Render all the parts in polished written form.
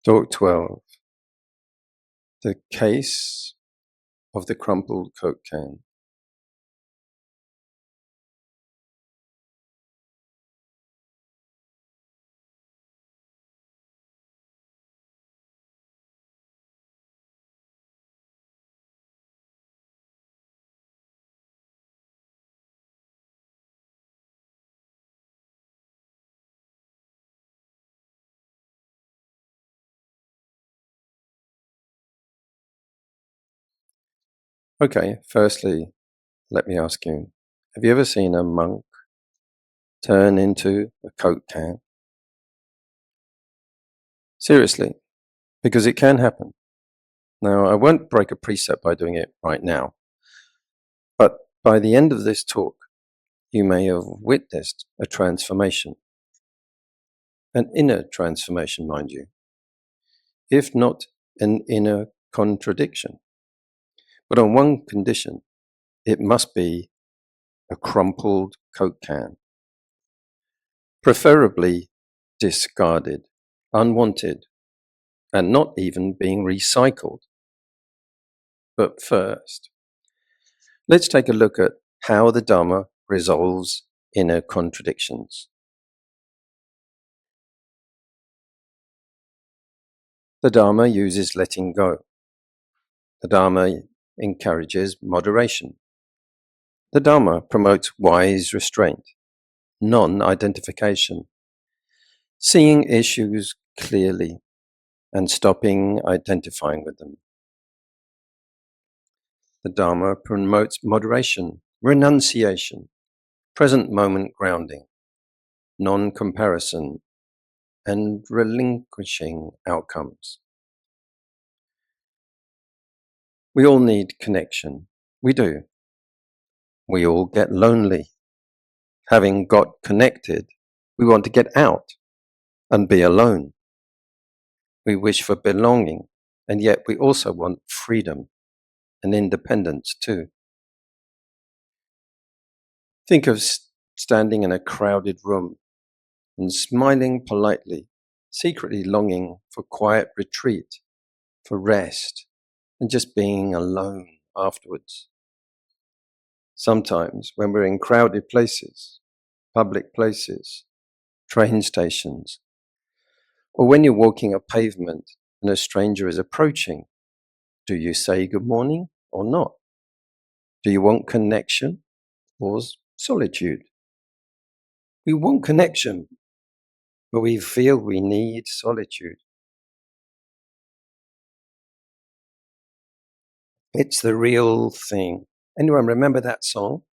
Talk 12. The case of the crumpled Coke can. Okay, firstly, let me ask you, have you ever seen a monk turn into a Coke can? Seriously, because it can happen. Now, I won't break a precept by doing it right now, but by the end of this talk, you may have witnessed a transformation. An inner transformation, mind you, if not an inner contradiction. But on one condition, it must be a crumpled Coke can, preferably discarded, unwanted, and not even being recycled. But first, let's take a look at how the Dharma resolves inner contradictions. The Dharma uses letting go. The Dharma encourages moderation. The Dharma promotes wise restraint, non-identification, seeing issues clearly and stopping identifying with them. The Dharma promotes moderation, renunciation, present moment grounding, non-comparison, and relinquishing outcomes. We all need connection. We do. We all get lonely. Having got connected, we want to get out and be alone. We wish for belonging, and yet we also want freedom and independence too. Think of standing in a crowded room and smiling politely, secretly longing for quiet retreat, for rest, and just being alone afterwards. Sometimes when we're in crowded places, public places, train stations, or when you're walking a pavement and a stranger is approaching, do you say good morning or not? Do you want connection or solitude? We want connection, but we feel we need solitude. It's the real thing. Anyone remember that song?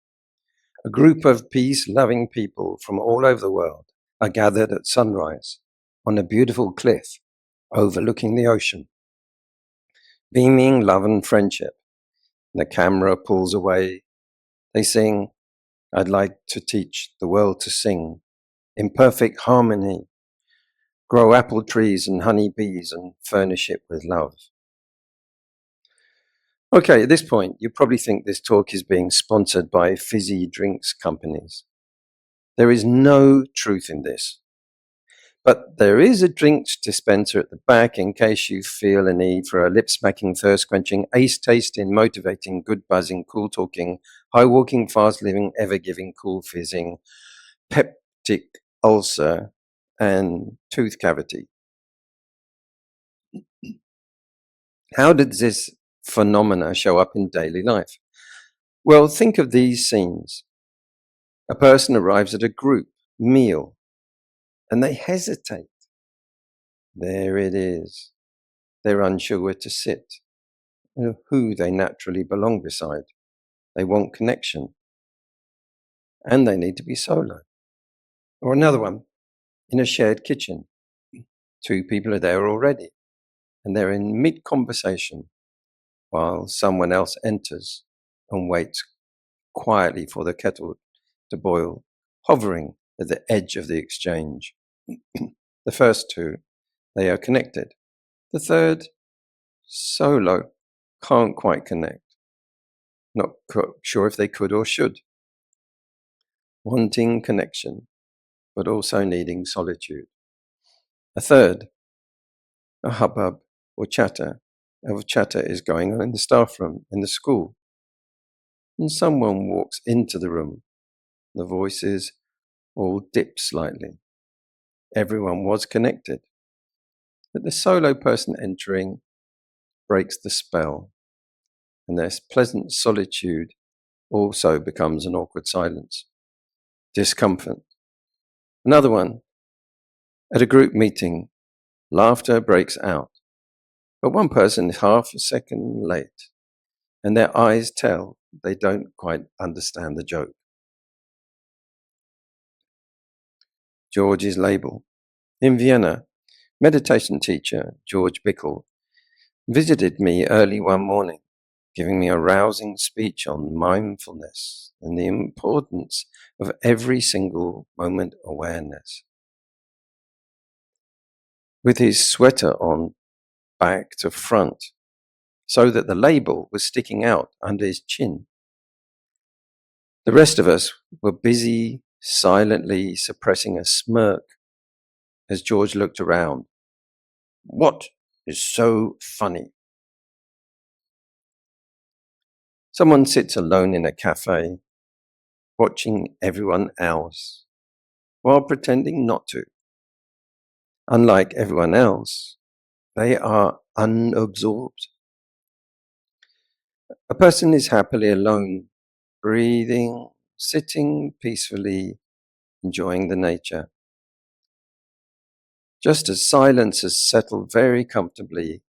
A group of peace-loving people from all over the world are gathered at sunrise on a beautiful cliff overlooking the ocean, beaming love and friendship. The camera pulls away. They sing, "I'd like to teach the world to sing in perfect harmony, grow apple trees and honey bees and furnish it with love." Okay, at this point, you probably think this talk is being sponsored by fizzy drinks companies. There is no truth in this. But there is a drinks dispenser at the back in case you feel a need for a lip-smacking, thirst-quenching, ace-tasting, motivating, good-buzzing, cool-talking, high-walking, fast-living, ever-giving, cool-fizzing, peptic ulcer, and tooth cavity. How did this phenomena show up in daily life? Well, think of these scenes. A person arrives at a group meal and they hesitate. There it is. They're unsure where to sit, who they naturally belong beside. They want connection. And they need to be solo. Or another one, in a shared kitchen. Two people are there already, and they're in mid-conversation while someone else enters and waits quietly for the kettle to boil, hovering at the edge of the exchange. The first two, they are connected. The third, solo, can't quite connect. Not sure if they could or should. Wanting connection, but also needing solitude. A third, A hubbub or chatter is going on in the staff room in the school. And someone walks into the room. The voices all dip slightly. Everyone was connected. But the solo person entering breaks the spell, and this pleasant solitude also becomes an awkward silence. Discomfort. Another one. At a group meeting, laughter breaks out, but one person is half a second late, and their eyes tell they don't quite understand the joke. George's label. In Vienna, meditation teacher George Bickel visited me early one morning, giving me a rousing speech on mindfulness and the importance of every single moment awareness. With his sweater on back to front, so that the label was sticking out under his chin. The rest of us were busy, silently suppressing a smirk as George looked around. What is so funny? Someone sits alone in a cafe, watching everyone else, while pretending not to. Unlike everyone else, they are unabsorbed. A person is happily alone, breathing, sitting peacefully, enjoying the nature. Just as silence has settled very comfortably,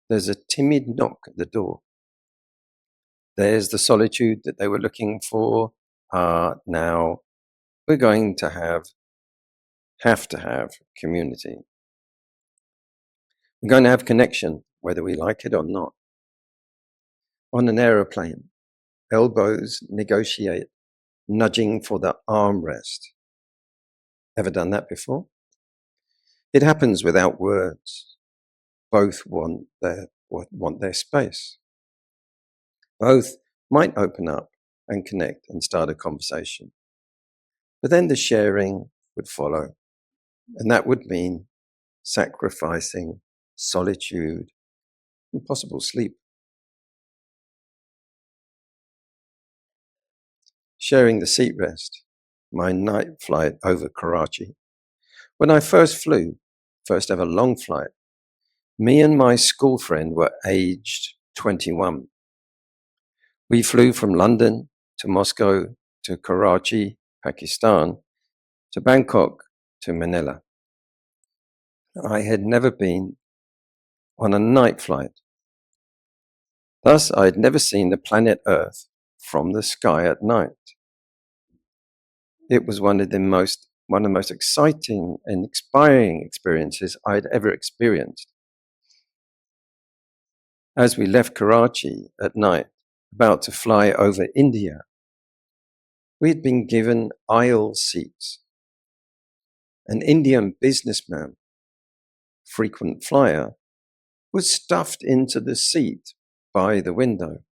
there's a timid knock at the door. There's the solitude that they were looking for. Now we're going to have community. We're going to have connection, whether we like it or not. On an aeroplane, elbows negotiate, nudging for the armrest. Ever done that before? It happens without words. Both want their space. Both might open up and connect and start a conversation. But then the sharing would follow, and that would mean sacrificing solitude and possible sleep. Sharing the seat rest, my night flight over Karachi. When I first ever long flight, me and my school friend were aged 21. We flew from London to Moscow to Karachi, Pakistan, to Bangkok to Manila. I had never been on a night flight. Thus, I had never seen the planet Earth from the sky at night. It was one of the most exciting and inspiring experiences I'd ever experienced. As we left Karachi at night, about to fly over India, we had been given aisle seats. An Indian businessman, frequent flyer, was stuffed into the seat by the window.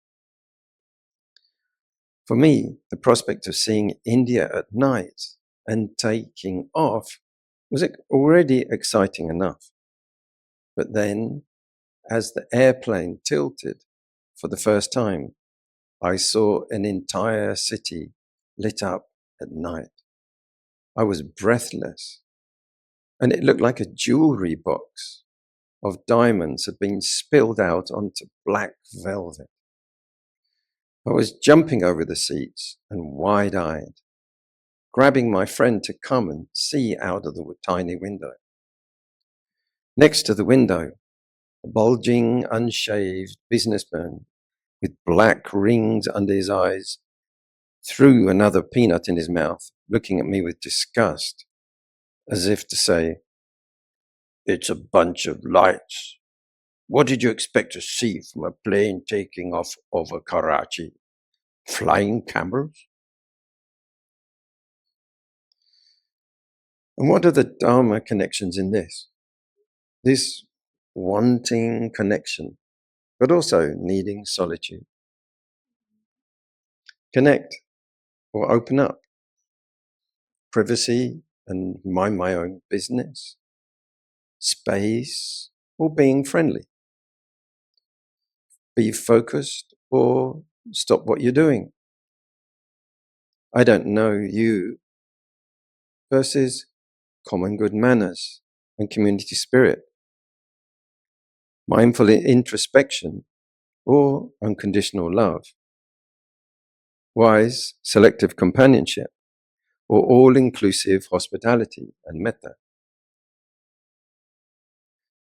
For me, the prospect of seeing India at night and taking off was already exciting enough. But then, as the airplane tilted for the first time, I saw an entire city lit up at night. I was breathless, and it looked like a jewelry box of diamonds had been spilled out onto black velvet. I was jumping over the seats and wide-eyed, grabbing my friend to come and see out of the tiny window. Next to the window, a bulging, unshaved businessman with black rings under his eyes threw another peanut in his mouth, looking at me with disgust, as if to say, "It's a bunch of lights. What did you expect to see from a plane taking off over Karachi? Flying camels?" And what are the Dharma connections in this? This wanting connection, but also needing solitude. Connect or open up. Privacy and mind my own business. Space or being friendly? Be focused or stop what you're doing? I don't know you versus common good manners and community spirit. Mindful introspection or unconditional love. Wise selective companionship or all-inclusive hospitality and metta.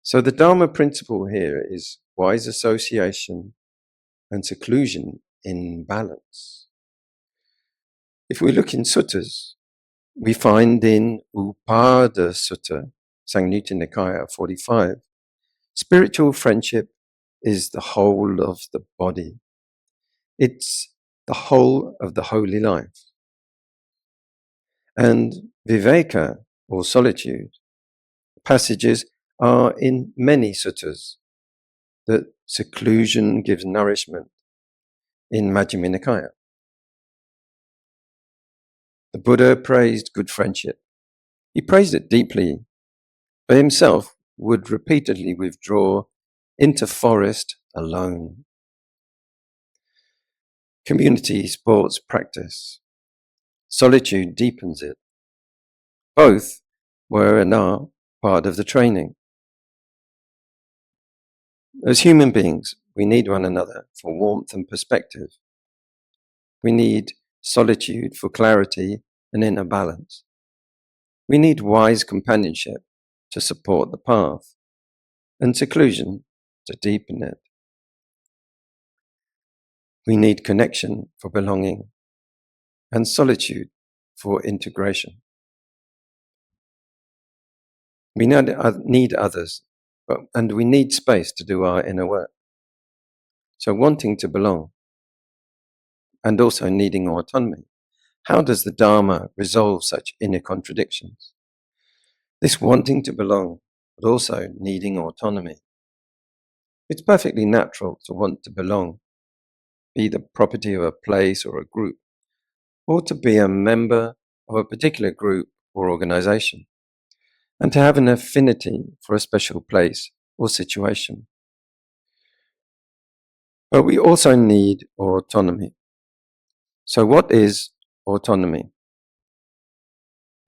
So the Dharma principle here is wise association and seclusion in balance. If we look in suttas, we find in Upada Sutta, Samyutta Nikaya 45, spiritual friendship is the whole of the body. It's the whole of the holy life. And viveka, or solitude, passages are in many suttas that seclusion gives nourishment in Majjhima Nikaya. The Buddha praised good friendship. He praised it deeply, but himself would repeatedly withdraw into forest alone. Community sports practice. Solitude deepens it. Both were and are part of the training. As human beings, we need one another for warmth and perspective. We need solitude for clarity and inner balance. We need wise companionship to support the path, and seclusion to deepen it. We need connection for belonging, and solitude for integration. We need others, and we need space to do our inner work. So wanting to belong, and also needing autonomy. How does the Dharma resolve such inner contradictions? This wanting to belong, but also needing autonomy. It's perfectly natural to want to belong, be the property of a place or a group, or to be a member of a particular group or organization, and to have an affinity for a special place or situation. But we also need autonomy. So what is autonomy?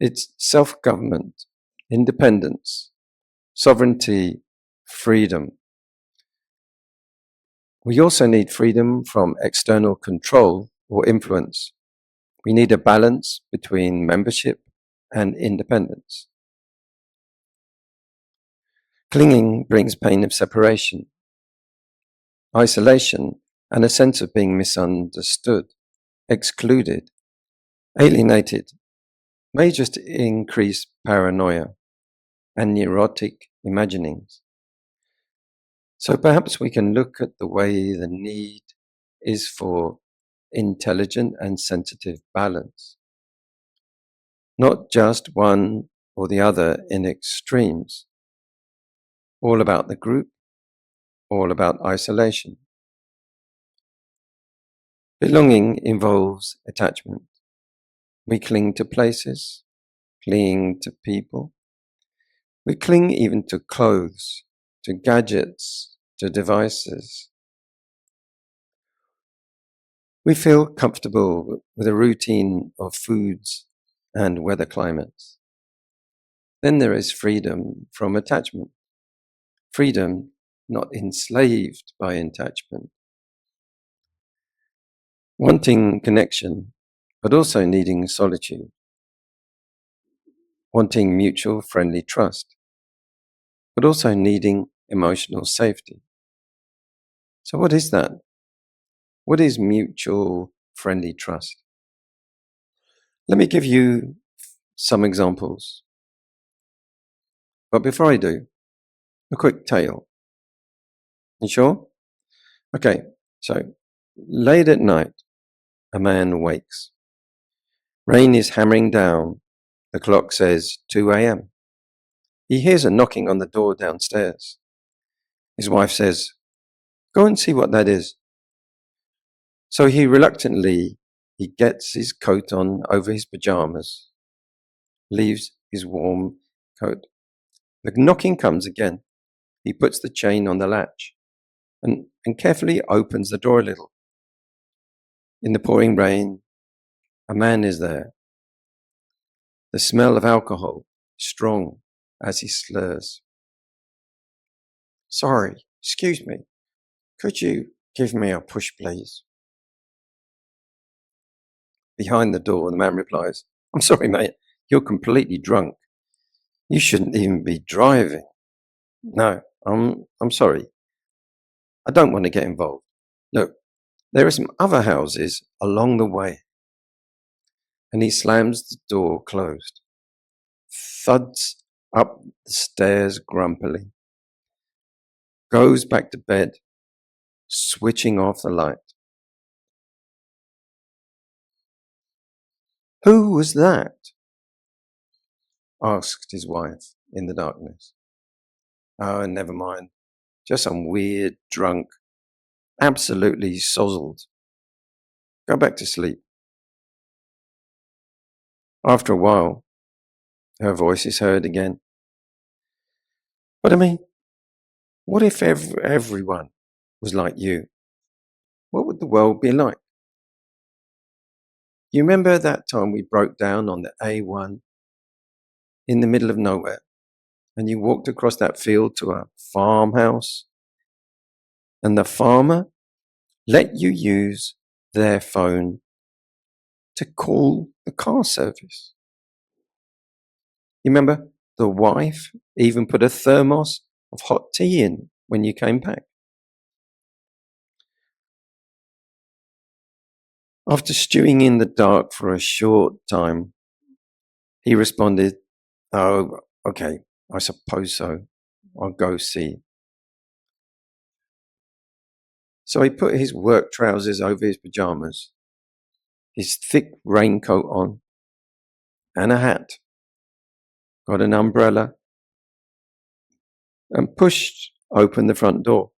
It's self-government, independence, sovereignty, freedom. We also need freedom from external control or influence. We need a balance between membership and independence. Clinging brings pain of separation, isolation, and a sense of being misunderstood, excluded, alienated, may just increase paranoia and neurotic imaginings. So perhaps we can look at the way the need is for intelligent and sensitive balance, not just one or the other in extremes, all about the group, all about isolation. Belonging involves attachment. We cling to places, cling to people. We cling even to clothes, to gadgets, to devices. We feel comfortable with a routine of foods and weather climates. Then there is freedom from attachment. Freedom not enslaved by attachment. Wanting connection, but also needing solitude. Wanting mutual friendly trust, but also needing emotional safety. So what is that? What is mutual friendly trust? Let me give you some examples. But before I do, a quick tale. You sure? Okay, so late at night, a man wakes. Rain is hammering down. The clock says 2 a.m. He hears a knocking on the door downstairs. His wife says, "Go and see what that is." So he reluctantly gets his coat on over his pajamas, leaves his warm coat. The knocking comes again. He puts the chain on the latch and carefully opens the door a little. In the pouring rain, a man is there. The smell of alcohol strong as he slurs. Sorry, excuse me. Could you give me a push, please? Behind the door, the man replies, I'm sorry, mate. You're completely drunk. You shouldn't even be driving. No, I'm sorry. I don't want to get involved. Look, there are some other houses along the way. And he slams the door closed, thuds up the stairs grumpily, goes back to bed, switching off the light. Who was that? Asked his wife in the darkness. Oh, never mind. Just some weird drunk, absolutely sozzled. Go back to sleep. After a while, her voice is heard again. But I mean, what if everyone was like you? What would the world be like? You remember that time we broke down on the A1 in the middle of nowhere and you walked across that field to a farmhouse and the farmer let you use their phone to call the car service? You remember the wife even put a thermos of hot tea in when you came back? After stewing in the dark for a short time, he responded, oh, okay, I suppose so. I'll go see. So he put his work trousers over his pajamas, his thick raincoat on, and a hat, got an umbrella, and pushed open the front door.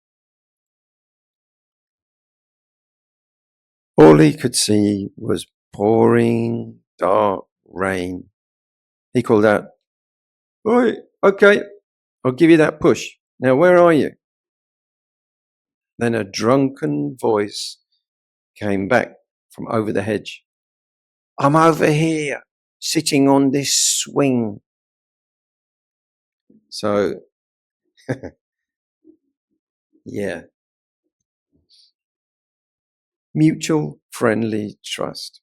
All he could see was pouring dark rain. He called out, Oi, okay, I'll give you that push. Now, where are you? Then a drunken voice came back from over the hedge. I'm over here, sitting on this swing. So, yeah. Mutual friendly trust.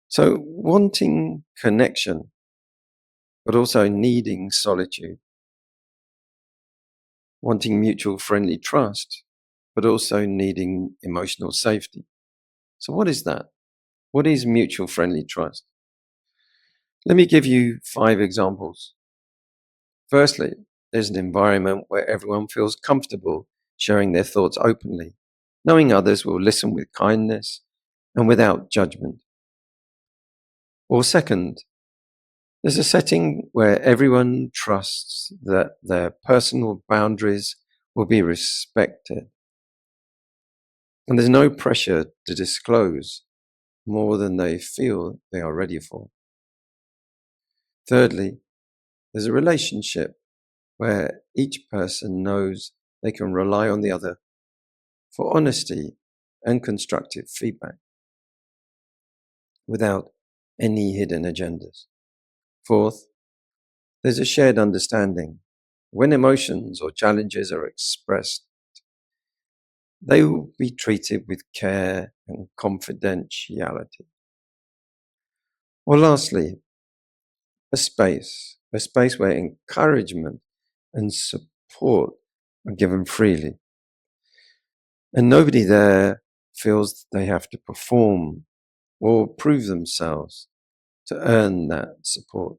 So, wanting connection, but also needing solitude. Wanting mutual friendly trust, but also needing emotional safety. So what is that? What is mutual friendly trust? Let me give you 5 examples. Firstly, there's an environment where everyone feels comfortable sharing their thoughts openly, knowing others will listen with kindness and without judgment. Or second, there's a setting where everyone trusts that their personal boundaries will be respected. And there's no pressure to disclose more than they feel they are ready for. Thirdly, there's a relationship where each person knows they can rely on the other for honesty and constructive feedback without any hidden agendas. Fourth, there's a shared understanding. When emotions or challenges are expressed, they will be treated with care and confidentiality. Or lastly, a space where encouragement and support are given freely. And nobody there feels they have to perform or prove themselves to earn that support.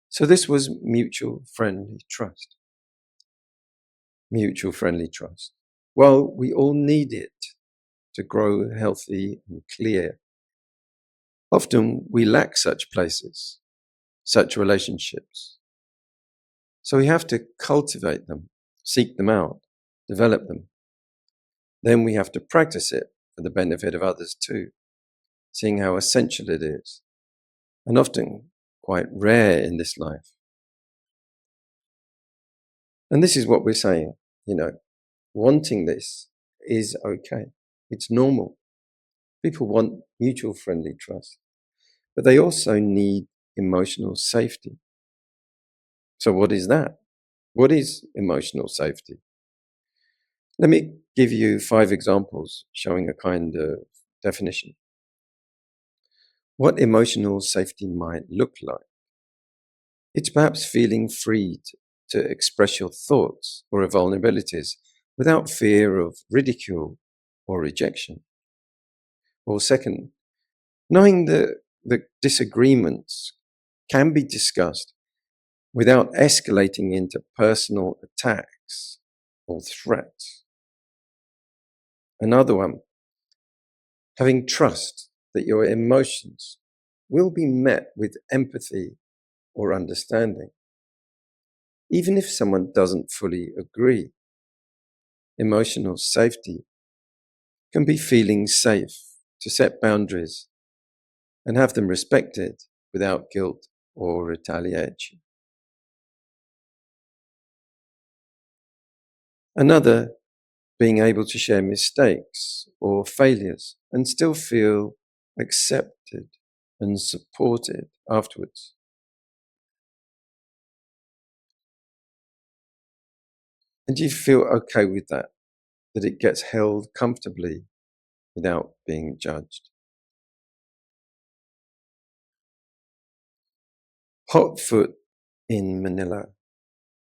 So this was mutual friendly trust. Mutual friendly trust. Well, we all need it to grow healthy and clear. Often we lack such places, such relationships. So we have to cultivate them, seek them out, develop them. Then we have to practice it for the benefit of others too, seeing how essential it is. And often quite rare in this life. And this is what we're saying, wanting this is okay. It's normal. People want mutual friendly trust, but they also need emotional safety. So what is that? What is emotional safety? Let me give you 5 examples showing a kind of definition. What emotional safety might look like. It's perhaps feeling free to express your thoughts or vulnerabilities without fear of ridicule or rejection. Or second, knowing that disagreements can be discussed without escalating into personal attacks or threats. Another one, having trust that your emotions will be met with empathy or understanding. Even if someone doesn't fully agree, emotional safety can be feeling safe to set boundaries and have them respected without guilt or retaliation. Another, being able to share mistakes or failures and still feel accepted and supported afterwards. And do you feel okay with that it gets held comfortably without being judged? Hot foot in Manila.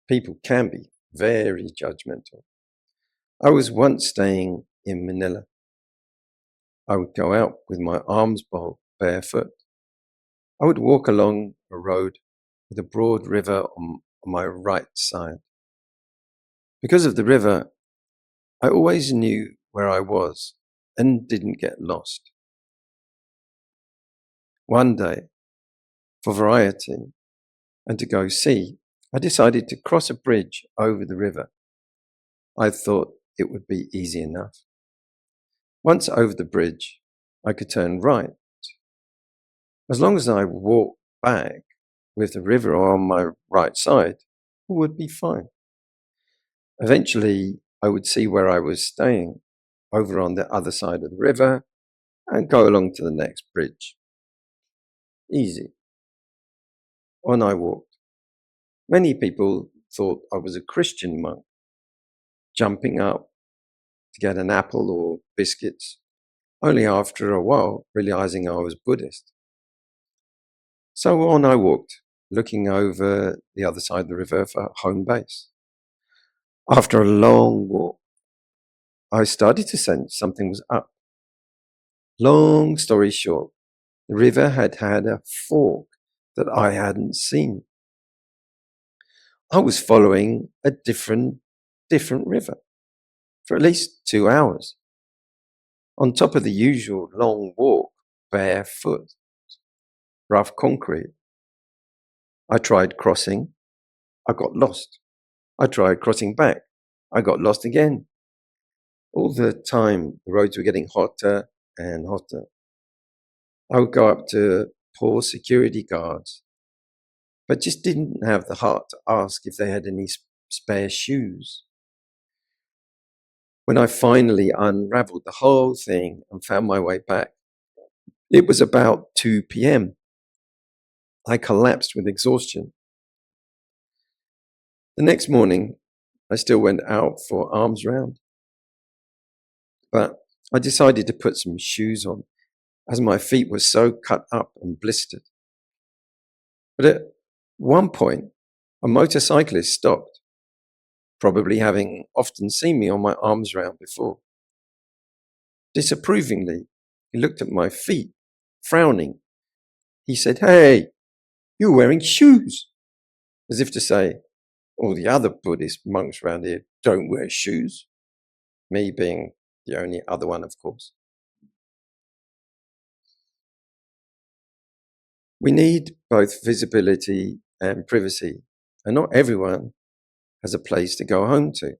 People can be very judgmental. I was once staying in Manila. I would go out with my arms bowled barefoot. I would walk along a road with a broad river on my right side. Because of the river, I always knew where I was and didn't get lost. One day, for variety and to go see, I decided to cross a bridge over the river. I thought it would be easy enough. Once over the bridge, I could turn right. As long as I walked back with the river on my right side, it would be fine. Eventually, I would see where I was staying, over on the other side of the river, and go along to the next bridge. Easy. On I walked. Many people thought I was a Christian monk, jumping up to get an apple or biscuits, only after a while realizing I was Buddhist. So on I walked, looking over the other side of the river for home base. After a long walk, I started to sense something was up. Long story short, the river had had a fork that I hadn't seen. I was following a different river for at least 2 hours. On top of the usual long walk, barefoot, rough concrete. I tried crossing. I got lost. I tried crossing back. I got lost again. All the time, the roads were getting hotter and hotter. I would go up to poor security guards, but just didn't have the heart to ask if they had any spare shoes. When I finally unraveled the whole thing and found my way back, it was about 2 p.m. I collapsed with exhaustion. The next morning, I still went out for arms round, but I decided to put some shoes on as my feet were so cut up and blistered. But at one point, a motorcyclist stopped, probably having often seen me on my arms round before. Disapprovingly, he looked at my feet, frowning. He said, "Hey, you're wearing shoes," as if to say, all the other Buddhist monks around here don't wear shoes. Me being the only other one, of course. We need both visibility and privacy, and not everyone has a place to go home to.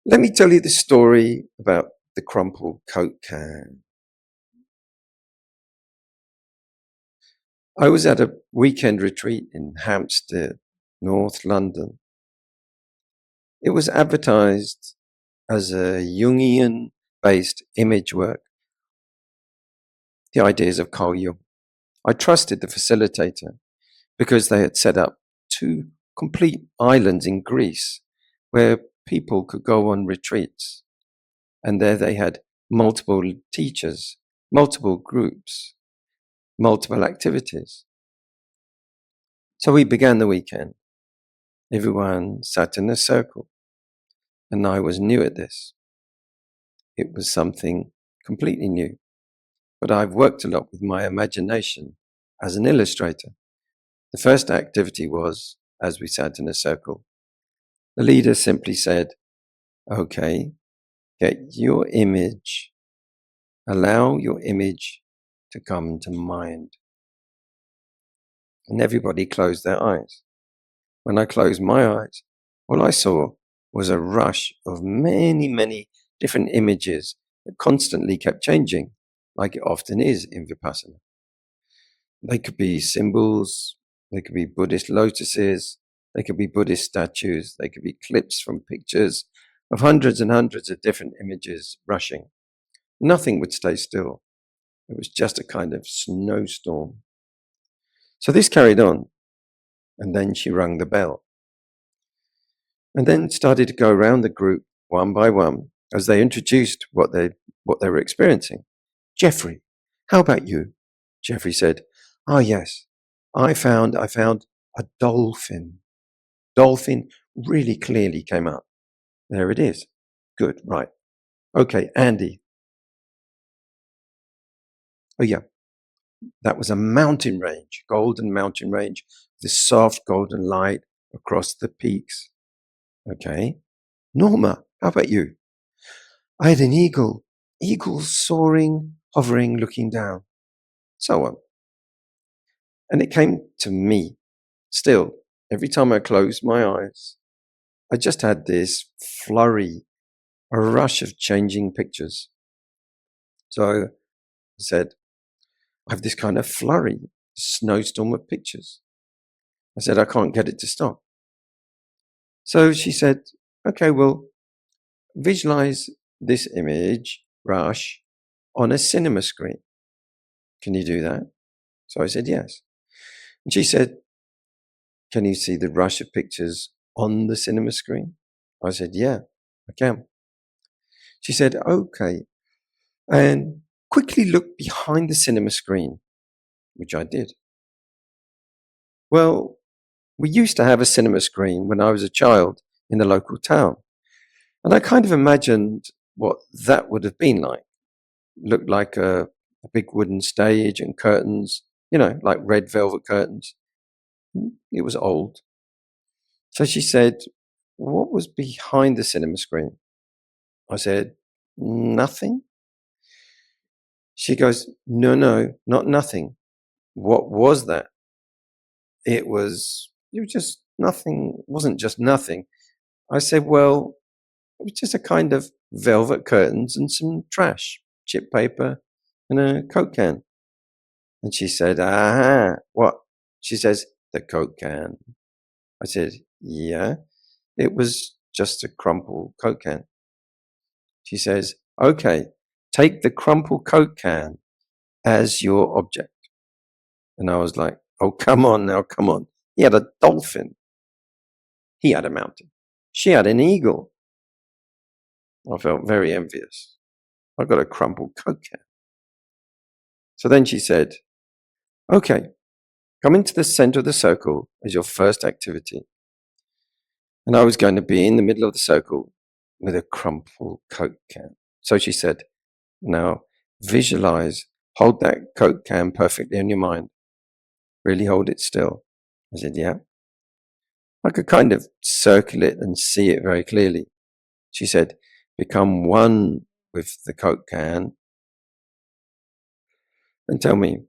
Let me tell you the story about the crumpled Coke can. I was at a weekend retreat in Hampstead, North London. It was advertised as a Jungian-based image work, the ideas of Carl Jung. I trusted the facilitator because they had set up 2 complete islands in Greece where people could go on retreats. And there they had multiple teachers, multiple groups, multiple activities. So we began the weekend. Everyone sat in a circle, and I was new at this. It was something completely new, but I've worked a lot with my imagination as an illustrator. The first activity was, as we sat in a circle, the leader simply said, okay, get your image, allow your image to come to mind. And everybody closed their eyes. When I closed my eyes, all I saw was a rush of many, many different images that constantly kept changing, like it often is in Vipassana. They could be symbols, they could be Buddhist lotuses, they could be Buddhist statues, they could be clips from pictures of hundreds and hundreds of different images rushing. Nothing would stay still. It was just a kind of snowstorm. So this carried on, and then she rang the bell. And then started to go around the group one by one as they introduced what they were experiencing. Jeffrey, how about you? Jeffrey said, "Ah, yes, I found a dolphin. Dolphin really clearly came up. There it is. Good, right. Okay, Andy. Oh yeah, that was a mountain range, golden mountain range, with soft golden light across the peaks. Okay. Norma, how about you? I had an eagle soaring, hovering, looking down. So on. And it came to me. Still, every time I closed my eyes, I just had this flurry, a rush of changing pictures. So I said, I have this kind of flurry, snowstorm of pictures. I said, I can't get it to stop. So she said, okay, well, visualize this image, rush, on a cinema screen. Can you do that? So I said, yes. And she said, can you see the rush of pictures on the cinema screen? I said, yeah, I can. She said, okay, and quickly look behind the cinema screen, which I did. Well, we used to have a cinema screen when I was a child in the local town, and I kind of imagined what that would have been like. Looked like a big wooden stage and curtains, like red velvet curtains. It was old. So she said, what was behind the cinema screen? I said, nothing. She goes, no, not nothing. What was that? It was just nothing. It wasn't just nothing. I said, well, it was just a kind of velvet curtains and some trash, chip paper and a Coke can. And she said, aha, what? She says, the Coke can. I said, yeah, it was just a crumpled Coke can. She says, okay, take the crumpled Coke can as your object. And I was like, oh, come on now, come on. He had a dolphin. He had a mountain. She had an eagle. I felt very envious. I got a crumpled Coke can. So then she said, okay, come into the center of the circle as your first activity. And I was going to be in the middle of the circle with a crumpled Coke can. So she said, now visualize, hold that Coke can perfectly in your mind. Really hold it still. I said, yeah. I could kind of circle it and see it very clearly. She said, become one with the Coke can and tell me,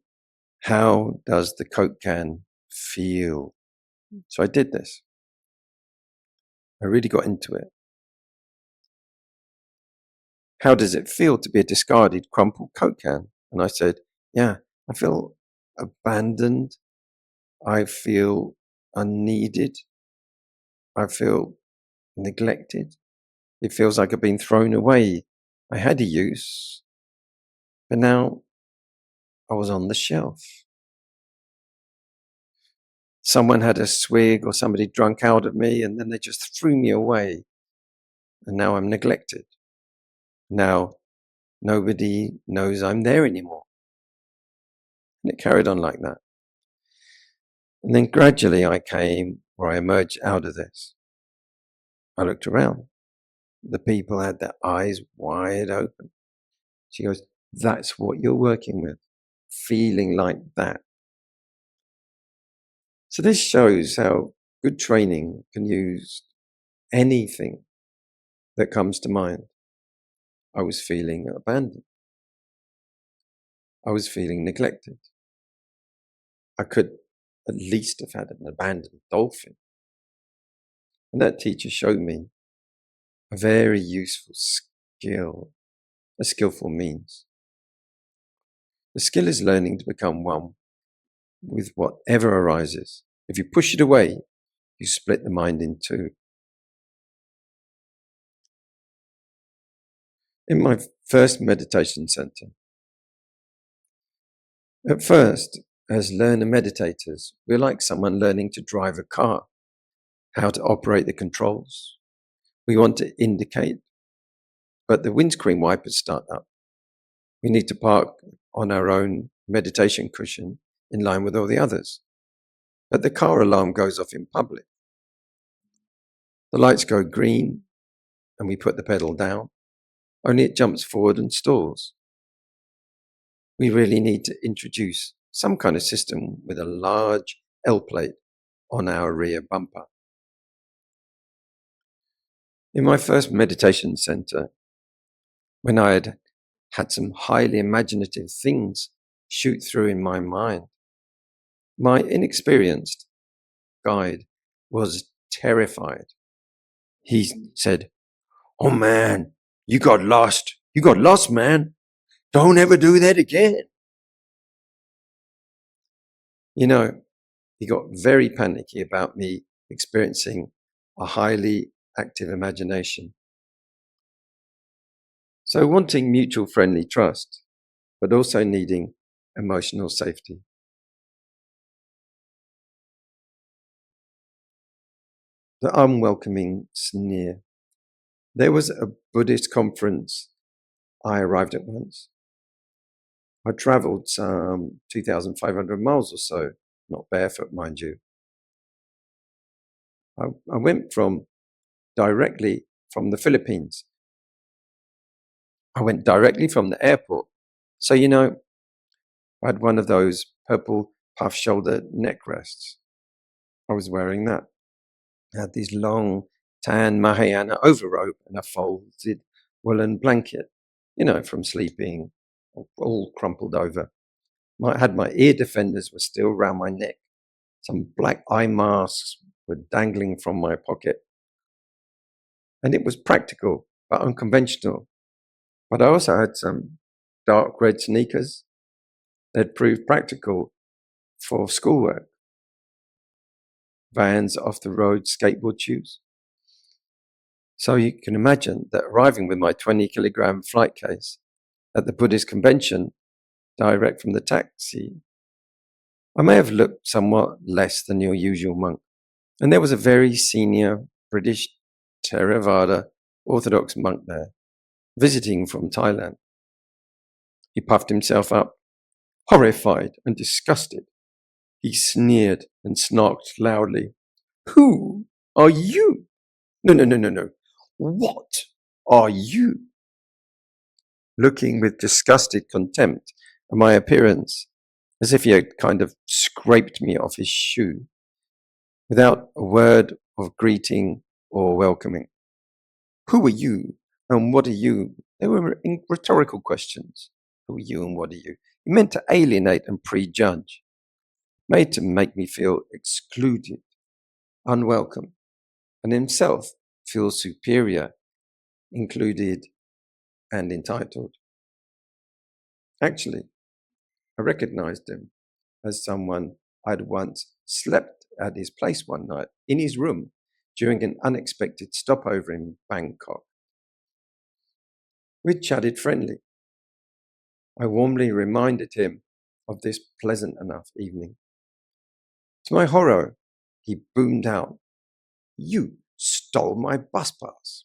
how does the Coke can feel? So I did this. I really got into it. How does it feel to be a discarded, crumpled Coke can? And I said, yeah, I feel abandoned. I feel unneeded. I feel neglected. It feels like I've been thrown away. I had a use, but now I was on the shelf. Someone had a swig or somebody drunk out of me, and then they just threw me away. And now I'm neglected. Now nobody knows I'm there anymore. And it carried on like that. And then gradually I emerged out of this. I looked around. The people had their eyes wide open. She goes, "That's what you're working with, feeling like that." So this shows how good training can use anything that comes to mind. I was feeling abandoned. I was feeling neglected. I could at least have had an abandoned dolphin. And that teacher showed me a very useful skill, a skillful means. The skill is learning to become one with whatever arises. If you push it away, you split the mind in two. In my first meditation center, at first, as learner meditators, we're like someone learning to drive a car, how to operate the controls. We want to indicate, but the windscreen wipers start up. We need to park on our own meditation cushion in line with all the others. But the car alarm goes off in public. The lights go green and we put the pedal down, only it jumps forward and stalls. We really need to introduce some kind of system with a large L plate on our rear bumper. In my first meditation center, when I had some highly imaginative things shoot through in my mind, my inexperienced guide was terrified. He said, "Oh man, you got lost. You got lost, man. Don't ever do that again." You know, he got very panicky about me experiencing a highly active imagination. So wanting mutual friendly trust, but also needing emotional safety. The unwelcoming sneer. There was a Buddhist conference I arrived at once. I traveled some 2,500 miles or so, not barefoot, mind you. I went directly from the Philippines. I went directly from the airport. So, I had one of those purple puff shoulder neck rests. I was wearing that. I had these long tan Mahayana overrobe and a folded woolen blanket, from sleeping, all crumpled over. I had my ear defenders were still around my neck. Some black eye masks were dangling from my pocket. And it was practical, but unconventional. But I also had some dark red sneakers that proved practical for schoolwork. Vans, off-the-road skateboard shoes. So you can imagine that arriving with my 20-kilogram flight case at the Buddhist convention, direct from the taxi, I may have looked somewhat less than your usual monk. And there was a very senior British Theravada Orthodox monk there, visiting from Thailand. He puffed himself up, horrified and disgusted. He sneered and snarked loudly. "Who are you? No. What are you?" Looking with disgusted contempt at my appearance, as if he had kind of scraped me off his shoe, without a word of greeting or welcoming. Who are you and what are you? They were rhetorical questions. Who are you and what are you? He meant to alienate and prejudge, made to make me feel excluded, unwelcome, and himself feel superior, included, and entitled. Actually, I recognized him as someone I'd once slept at his place one night in his room during an unexpected stopover in Bangkok. We'd chatted friendly. I warmly reminded him of this pleasant enough evening. To my horror, he boomed out, "You stole my bus pass."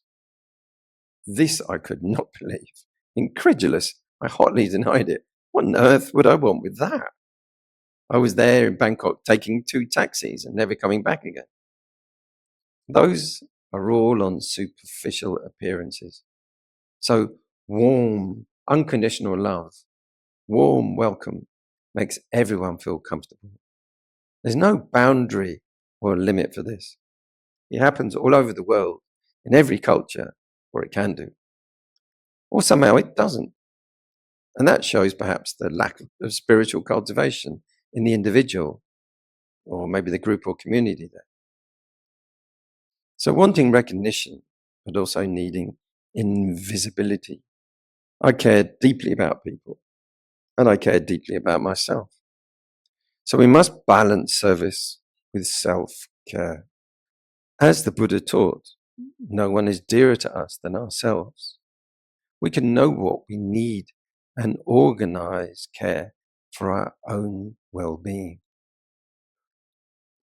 This I could not believe. Incredulous, I hotly denied it. What on earth would I want with that? I was there in Bangkok taking 2 taxis and never coming back again. Those are all on superficial appearances. So warm, unconditional love, warm welcome makes everyone feel comfortable. There's no boundary or limit for this. It happens all over the world, in every culture, or it can do. Or somehow it doesn't. And that shows perhaps the lack of spiritual cultivation in the individual, or maybe the group or community there. So wanting recognition, but also needing invisibility. I care deeply about people, and I care deeply about myself. So we must balance service with self-care. As the Buddha taught, no one is dearer to us than ourselves. We can know what we need and organize care for our own well-being,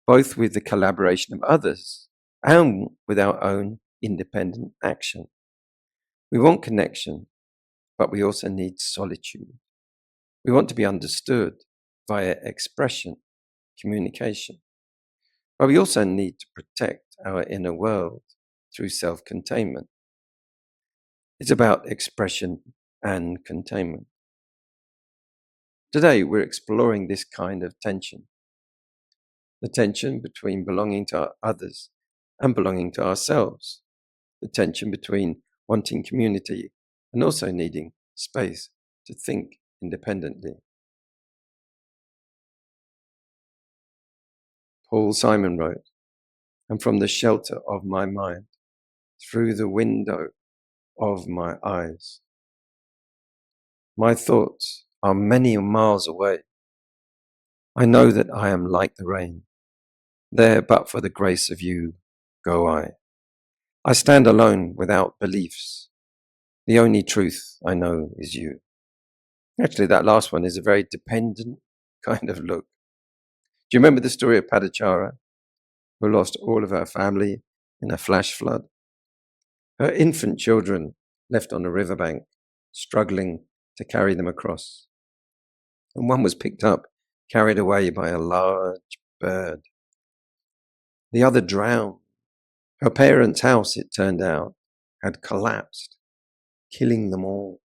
both with the collaboration of others and with our own independent action. We want connection, but we also need solitude. We want to be understood via expression, communication. But we also need to protect our inner world through self-containment. It's about expression and containment. Today, we're exploring this kind of tension. The tension between belonging to others and belonging to ourselves. The tension between wanting community and also needing space to think independently. Paul Simon wrote, "And from the shelter of my mind, through the window of my eyes, my thoughts are many miles away. I know that I am like the rain. There, but for the grace of you, go I. I stand alone without beliefs. The only truth I know is you." Actually, that last one is a very dependent kind of look. Do you remember the story of Padachara, who lost all of her family in a flash flood? Her infant children left on a riverbank, struggling to carry them across. And one was picked up, carried away by a large bird. The other drowned. Her parents' house, it turned out, had collapsed, killing them all.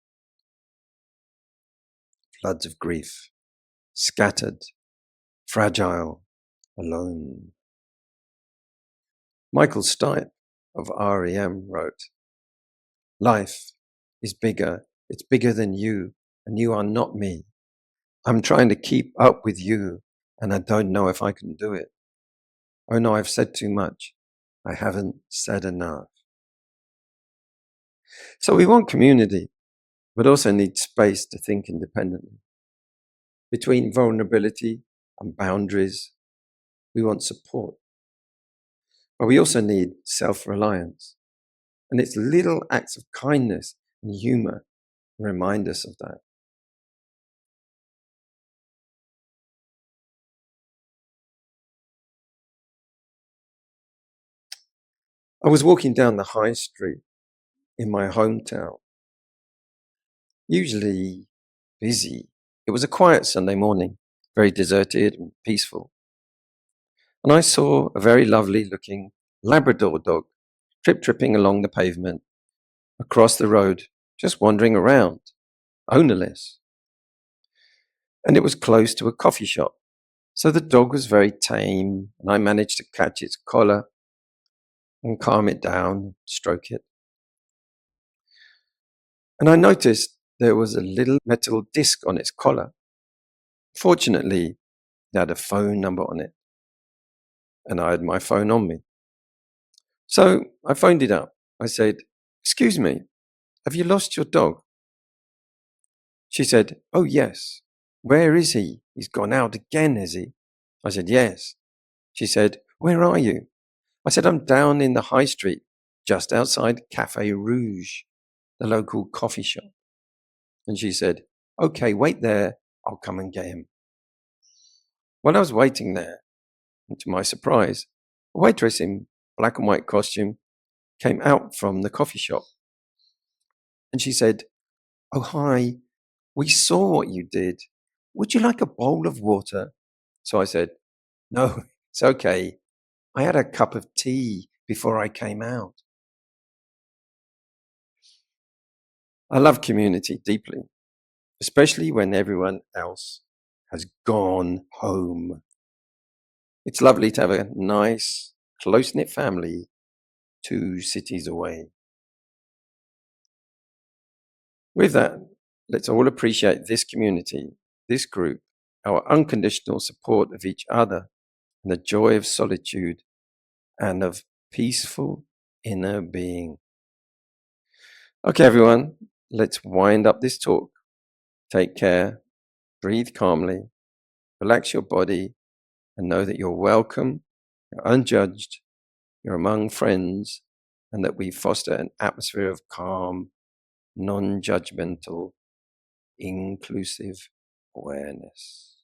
Floods of grief, scattered, fragile, alone. Michael Stipe of R.E.M. wrote, "Life is bigger, it's bigger than you, and you are not me. I'm trying to keep up with you, and I don't know if I can do it. Oh no, I've said too much. I haven't said enough." So we want community, but also need space to think independently. Between vulnerability and boundaries, we want support. But we also need self-reliance. And it's little acts of kindness and humor that remind us of that. I was walking down the high street in my hometown, usually busy. It was a quiet Sunday morning, very deserted and peaceful. And I saw a very lovely looking Labrador dog tripping along the pavement, across the road, just wandering around, ownerless. And it was close to a coffee shop. So the dog was very tame, and I managed to catch its collar and calm it down, stroke it. And I noticed there was a little metal disc on its collar. Fortunately, it had a phone number on it, and I had my phone on me. So I phoned it up. I said, "Excuse me, have you lost your dog?" She said, "Oh yes, Where is he? He's gone out again, is he? I said, yes. She said, where are you? I said, I'm down in the high street, just outside Cafe Rouge, the local coffee shop. And she said, okay, wait there. I'll come and get him. While I was waiting there, and to my surprise, a waitress in black and white costume came out from the coffee shop. And she said, oh, hi, we saw what you did. Would you like a bowl of water? So I said, no, it's okay. I had a cup of tea before I came out. I love community deeply, especially when everyone else has gone home. It's lovely to have a nice, close-knit family 2 cities away. With that, let's all appreciate this community, this group, our unconditional support of each other, and the joy of solitude and of peaceful inner being. Okay, everyone, let's wind up this talk. Take care, breathe calmly, relax your body, and know that you're welcome, you're unjudged, you're among friends, and that we foster an atmosphere of calm, non-judgmental, inclusive awareness.